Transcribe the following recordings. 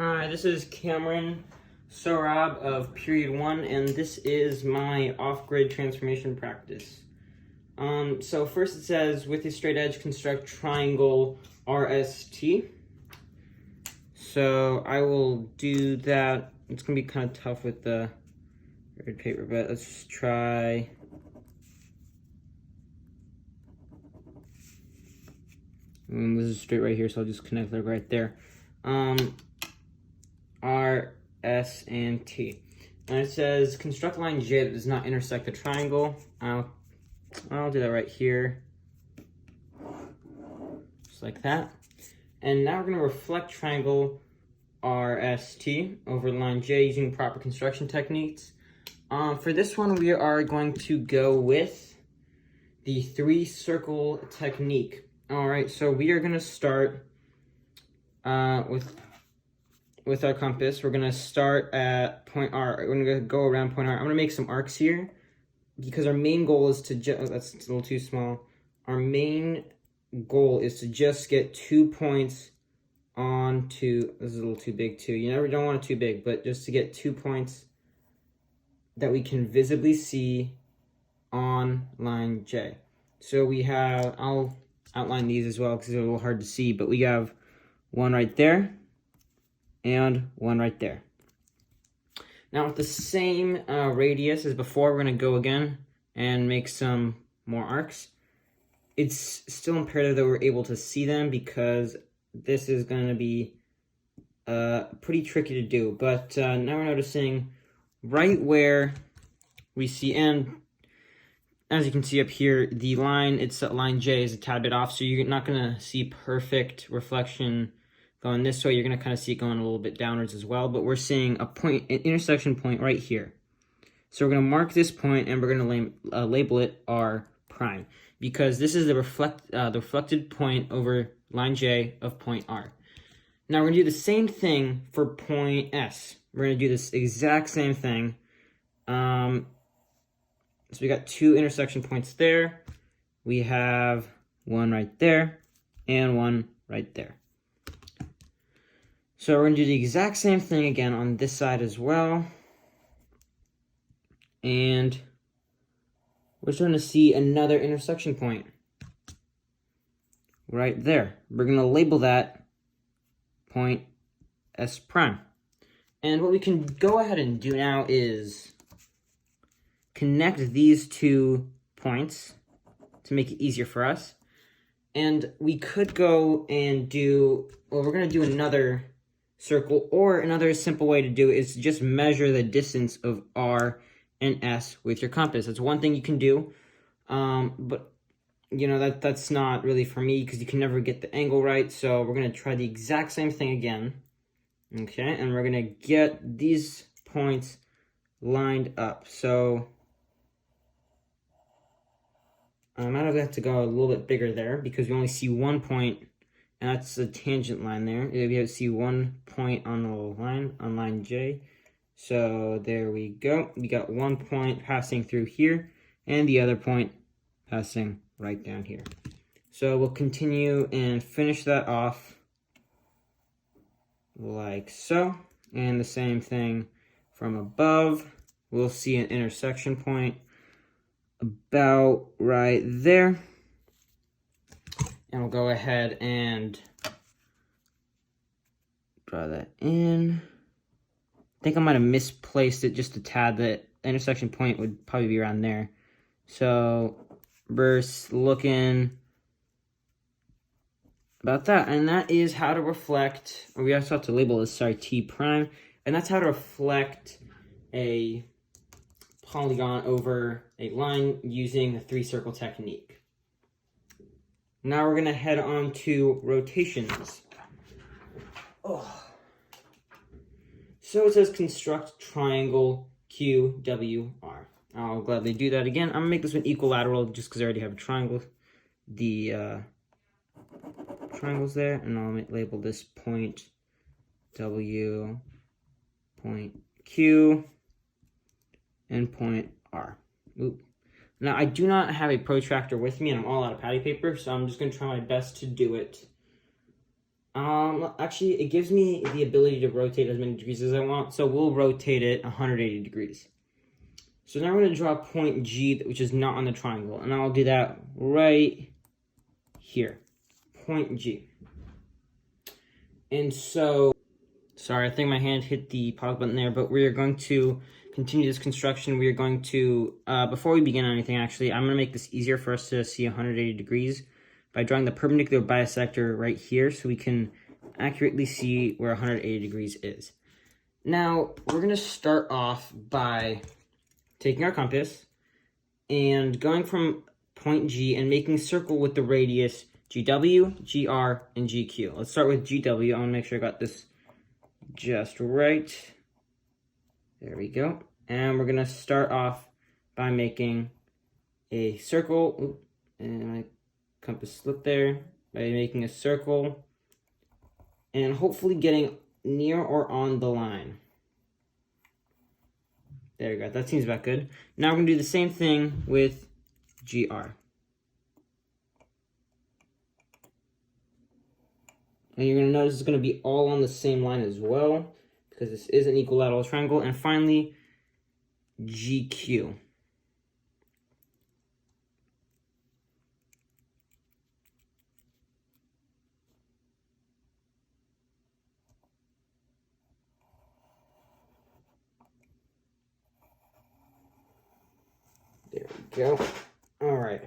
Hi, this is Kamran Sohrab of Period 1, and this is my off-grid transformation practice. So first it says, with a straight edge, construct triangle RST. So I will do that. It's going to be kind of tough with the red paper, but let's try. This is straight right here, so I'll just connect it right there. R, S, and T. And it says, construct line J that does not intersect the triangle. I'll do that right here. Just like that. And now we're going to reflect triangle RST over line J using proper construction techniques. For this one, we are going to go with the 3-circle technique. Alright, so we are going to start with our compass. We're going to start at point R. We're going to go around point R. I'm going to make some arcs here because our main goal is to that's a little too small. Our main goal is to just get 2 points onto, this is a little too big too. You never don't want it too big, but just to get 2 points that we can visibly see on line J. So we have, I'll outline these as well because they're a little hard to see, but we have one right there and one right there. Now with the same radius as before, we're going to go again and make some more arcs. It's still imperative that we're able to see them because this is going to be pretty tricky to do. But now we're noticing right where we see, and as you can see up here, the line, it's line J is a tad bit off, so you're not going to see perfect reflection going this way. You're going to kind of see it going a little bit downwards as well, but we're seeing a point, an intersection point right here. So we're going to mark this point and we're going to label it R prime because this is the reflected point over line J of point R. Now we're going to do the same thing for point S. We're going to do this exact same thing. So we got 2 intersection points there. We have one right there and one right there. So we're going to do the exact same thing again on this side as well. And we're starting to see another intersection point right there. We're going to label that point S prime. And what we can go ahead and do now is connect these 2 points to make it easier for us. And we could go and do, well, we're going to do another circle, or another simple way to do it is to just measure the distance of R and S with your compass. That's one thing you can do, but you know that's not really for me because you can never get the angle right. So we're going to try the exact same thing again. Okay, and we're going to get these points lined up. So I might have to go a little bit bigger there because we only see 1 point, and that's the tangent line there. We have to see 1 point on the line, on line J. So there we go. We got 1 point passing through here, and the other point passing right down here. So we'll continue and finish that off like so. And the same thing from above. We'll see an intersection point about right there. And we'll go ahead and draw that in. I think I might have misplaced it just a tad. The intersection point would probably be around there. So we're looking about that. And that is how to reflect, or we also have to label this, sorry, T prime. And that's how to reflect a polygon over a line using the 3-circle technique. Now we're going to head on to rotations. So it says construct triangle QWR. I'll gladly do that again. I'm going to make this one equilateral just because I already have a triangle. The triangle's there, and I'll label this point W, point Q, and point R. Oop. Now, I do not have a protractor with me, and I'm all out of patty paper, so I'm just going to try my best to do it Actually, it gives me the ability to rotate as many degrees as I want, so we'll rotate it 180 degrees. So now we're going to draw a point G, which is not on the triangle, and I'll do that right here. Point G. And so, sorry, I think my hand hit the pause button there, but we are going to continue this construction. We are going to, before we begin anything, actually, I'm going to make this easier for us to see 180 degrees by drawing the perpendicular bisector right here so we can accurately see where 180 degrees is. Now, we're going to start off by taking our compass and going from point G and making a circle with the radius GW, GR, and GQ. Let's start with GW. I want to make sure I got this just right. There we go. And we're going to start off by making a circle. Oops, and my compass slipped there. By making a circle and hopefully getting near or on the line. There we go. That seems about good. Now we're going to do the same thing with GR. And you're going to notice it's going to be all on the same line as well, because this is an equilateral triangle. And finally, GQ. There we go. All right.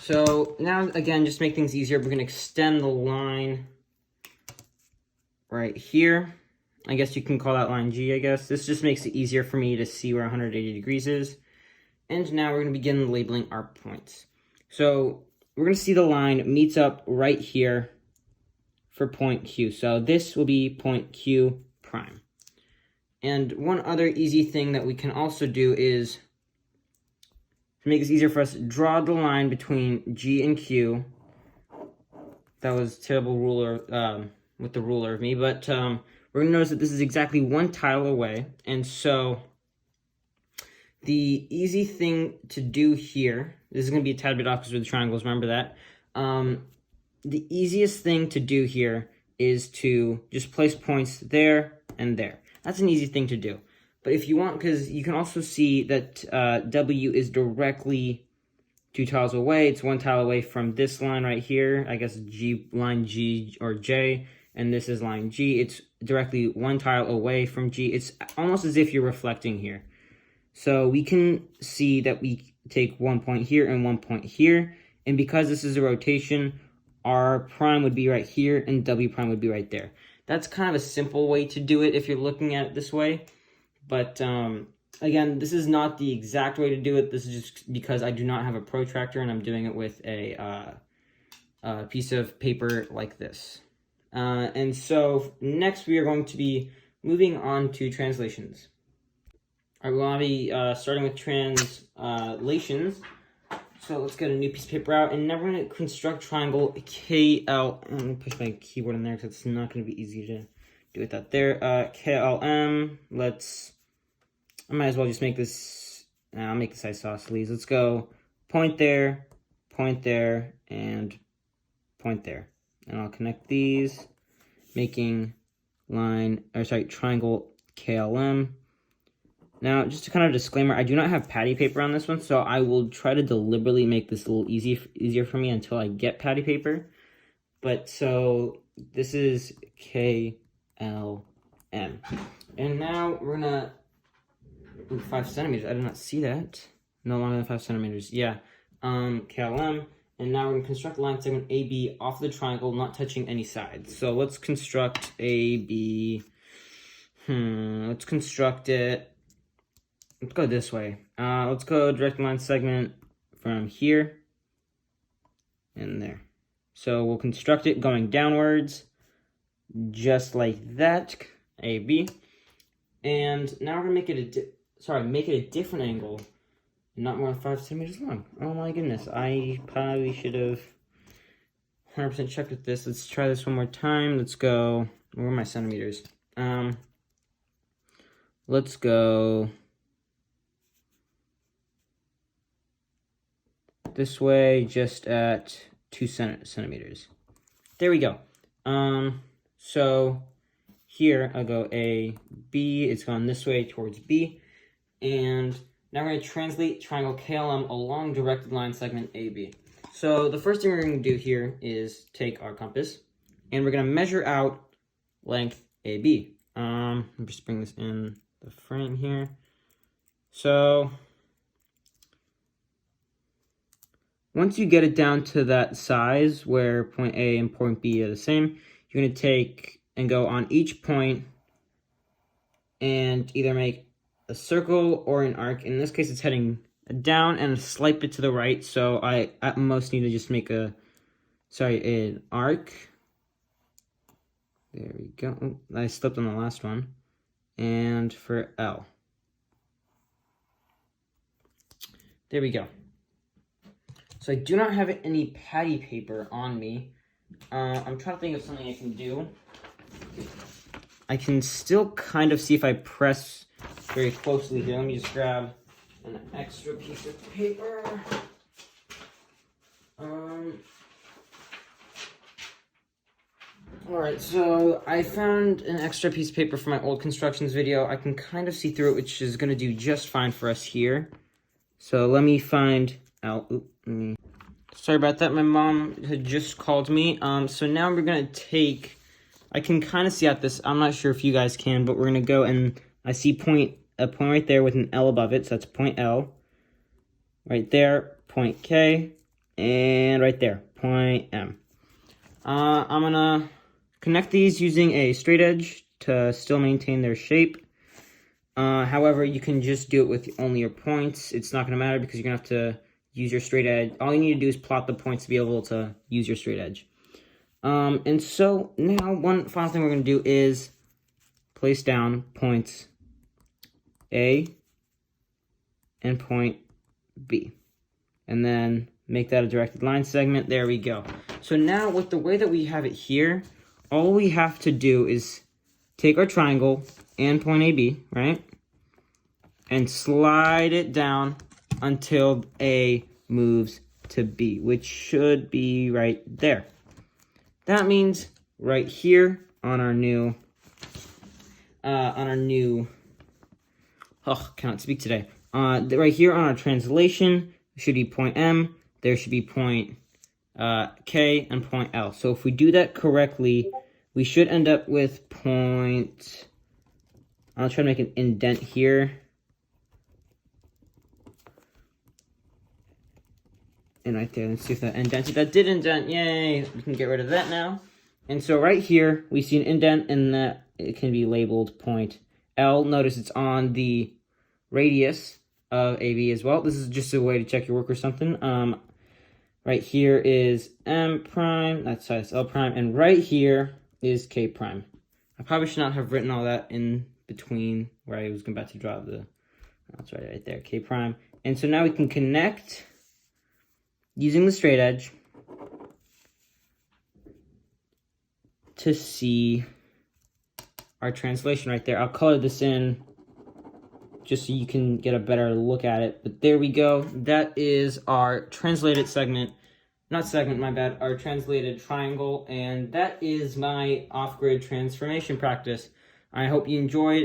So now, again, just to make things easier, we're going to extend the line right here. I guess you can call that line G, I guess. This just makes it easier for me to see where 180 degrees is. And now we're going to begin labeling our points. So we're going to see the line meets up right here for point Q. So this will be point Q prime. And one other easy thing that we can also do is, to make this easier for us, draw the line between G and Q. That was terrible ruler with the ruler of me, but we're going to notice that this is exactly one tile away. And so the easy thing to do here, this is going to be a tad bit off because we're the triangles, remember that. The easiest thing to do here is to just place points there and there. That's an easy thing to do. But if you want, because you can also see that W is directly 2 tiles away. It's 1 tile away from this line right here. I guess line G or J. And this is line G. It's directly 1 tile away from G. It's almost as if you're reflecting here. So we can see that we take 1 point here and 1 point here. And because this is a rotation, R prime would be right here and W prime would be right there. That's kind of a simple way to do it if you're looking at it this way. But again, this is not the exact way to do it. This is just because I do not have a protractor and I'm doing it with a piece of paper like this. And so next we are going to be moving on to translations. All right, we want to be starting with translations. So let's get a new piece of paper out, and now we're going to construct triangle KL. I'm going to push my keyboard in there because it's not going to be easy to do it that there. KLM. I might as well just make this. I'll make this isosceles. Let's go point there, and point there. And I'll connect these, making triangle KLM. Now, just a kind of disclaimer, I do not have patty paper on this one, so I will try to deliberately make this a little easier for me until I get patty paper. But so this is KLM. And now we're gonna 5 centimeters. I did not see that. No longer than 5 centimeters. Yeah. KLM. And now we're gonna construct a line segment AB off the triangle, not touching any sides. So let's construct AB. Let's construct it. Let's go this way. Let's go direct line segment from here and there. So we'll construct it going downwards, just like that, AB. And now we're gonna make it make it a different angle, not more than 5 centimeters long. Oh my goodness, I probably should have 100% checked with this. Let's try this one more time. Let's go. Where are my centimeters? Let's go this way, just at 2 centimeters. There we go. So here I'll go A, B, it's gone this way towards B, and now we're going to translate triangle KLM along directed line segment AB. So the first thing we're going to do here is take our compass, and we're going to measure out length AB. Let me just bring this in the frame here. So once you get it down to that size where point A and point B are the same, you're going to take and go on each point and either make a circle or an arc. In this case, it's heading down and a slight bit to the right. So I at most need to just make an arc. There we go. Oh, I slipped on the last one. And for L. There we go. So I do not have any patty paper on me. I'm trying to think of something I can do. I can still kind of see if I press very closely here. Let me just grab an extra piece of paper. Alright, so I found an extra piece of paper for my old constructions video. I can kind of see through it, which is going to do just fine for us here. So let me find out. Sorry about that. My mom had just called me. So now we're going to take, I can kind of see out this. I'm not sure if you guys can, but we're going to go and I see a point right there with an L above it. So that's point L. Right there, point K. And right there, point M. I'm going to connect these using a straight edge to still maintain their shape. However, you can just do it with only your points. It's not going to matter because you're going to have to use your straight edge. All you need to do is plot the points to be able to use your straight edge. And so now one final thing we're going to do is place down points A and point B. And then make that a directed line segment. There we go. So now with the way that we have it here, all we have to do is take our triangle and point AB, right? And slide it down until A moves to B, which should be right there. That means right here on our new, cannot speak today. Right here on our translation should be point M. There should be point K and point L. So if we do that correctly, we should end up with point, I'll try to make an indent here. And right there, let's see if that indented. That did indent, yay! We can get rid of that now. And so right here, we see an indent and that it can be labeled point L. Notice it's on the radius of AB as well. This is just a way to check your work or something. Right here is M prime, that's L prime, and right here is K prime. I probably should not have written all that in between where I was about to draw the, that's right there, K prime. And so now we can connect using the straight edge to see our translation right there. I'll color this in just so you can get a better look at it. But there we go. That is our translated segment. Not segment, my bad. Our translated triangle. And that is my off-grid transformation practice. I hope you enjoyed.